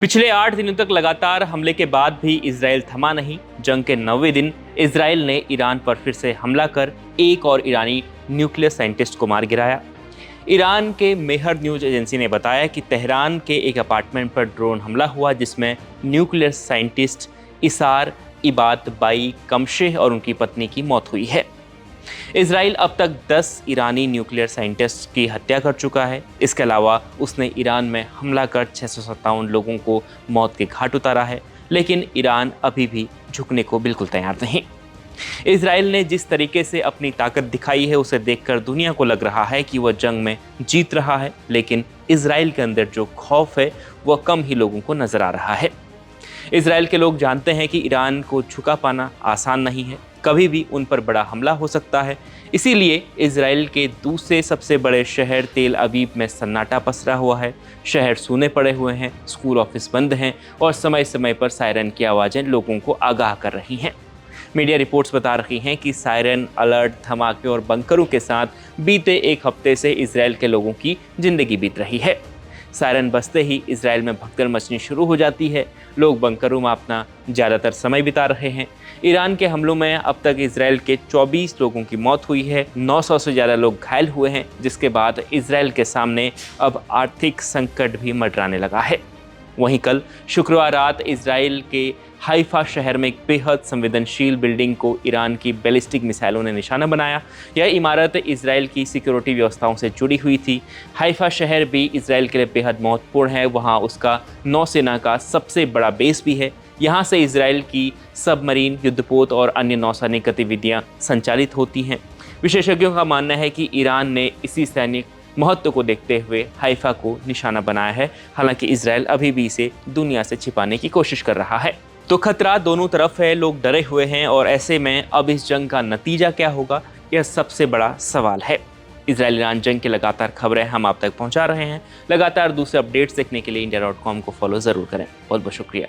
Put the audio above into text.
पिछले 8 दिनों तक लगातार हमले के बाद भी इजराइल थमा नहीं। जंग के 9वें दिन इजराइल ने ईरान पर फिर से हमला कर एक और ईरानी न्यूक्लियर साइंटिस्ट को मार गिराया। ईरान के मेहर न्यूज एजेंसी ने बताया कि तेहरान के एक अपार्टमेंट पर ड्रोन हमला हुआ जिसमें न्यूक्लियर साइंटिस्ट इसार इबाद बाई कमशेह और उनकी पत्नी की मौत हुई है। इजराइल अब तक 10 ईरानी न्यूक्लियर साइंटिस्ट की हत्या कर चुका है। इसके अलावा उसने ईरान में हमला कर 657 लोगों को मौत के घाट उतारा है, लेकिन ईरान अभी भी झुकने को बिल्कुल तैयार नहीं। इजराइल ने जिस तरीके से अपनी ताकत दिखाई है उसे देखकर दुनिया को लग रहा है कि वह जंग में जीत रहा है, लेकिन इजराइल के अंदर जो खौफ है वह कम ही लोगों को नजर आ रहा है। इजराइल के लोग जानते हैं कि ईरान को झुका पाना आसान नहीं है, कभी भी उन पर बड़ा हमला हो सकता है। इसीलिए इजराइल के दूसरे सबसे बड़े शहर तेल अवीव में सन्नाटा पसरा हुआ है। शहर सूने पड़े हुए हैं, स्कूल ऑफिस बंद हैं और समय समय पर सायरन की आवाज़ें लोगों को आगाह कर रही हैं। मीडिया रिपोर्ट्स बता रही हैं कि सायरन, अलर्ट, धमाके और बंकरों के साथ बीते एक हफ्ते से इजराइल के लोगों की जिंदगी बीत रही है। सायरन बजते ही इजराइल में भगदड़ मचनी शुरू हो जाती है। लोग बंकरों में अपना ज़्यादातर समय बिता रहे हैं। ईरान के हमलों में अब तक इजराइल के 24 लोगों की मौत हुई है, 900 से ज़्यादा लोग घायल हुए हैं, जिसके बाद इजराइल के सामने अब आर्थिक संकट भी मंडराने लगा है। वहीं कल शुक्रवार रात इजराइल के हाइफा शहर में एक बेहद संवेदनशील बिल्डिंग को ईरान की बैलिस्टिक मिसाइलों ने निशाना बनाया। यह इमारत इजराइल की सिक्योरिटी व्यवस्थाओं से जुड़ी हुई थी। हाइफा शहर भी इजराइल के लिए बेहद महत्वपूर्ण है। वहाँ उसका नौसेना का सबसे बड़ा बेस भी है। यहाँ से इजराइल की सबमरीन, युद्धपोत और अन्य नौसैनिक गतिविधियाँ संचालित होती हैं। विशेषज्ञों का मानना है कि ईरान ने इसी सैनिक महत्व को देखते हुए हाइफा को निशाना बनाया है। हालांकि इजराइल अभी भी इसे दुनिया से छिपाने की कोशिश कर रहा है। तो खतरा दोनों तरफ है, लोग डरे हुए हैं और ऐसे में अब इस जंग का नतीजा क्या होगा, यह सबसे बड़ा सवाल है। इजराइल ईरान जंग की लगातार खबरें हम आप तक पहुंचा रहे हैं। लगातार दूसरे अपडेट्स देखने के लिए India.com को फॉलो जरूर करें। बहुत बहुत शुक्रिया।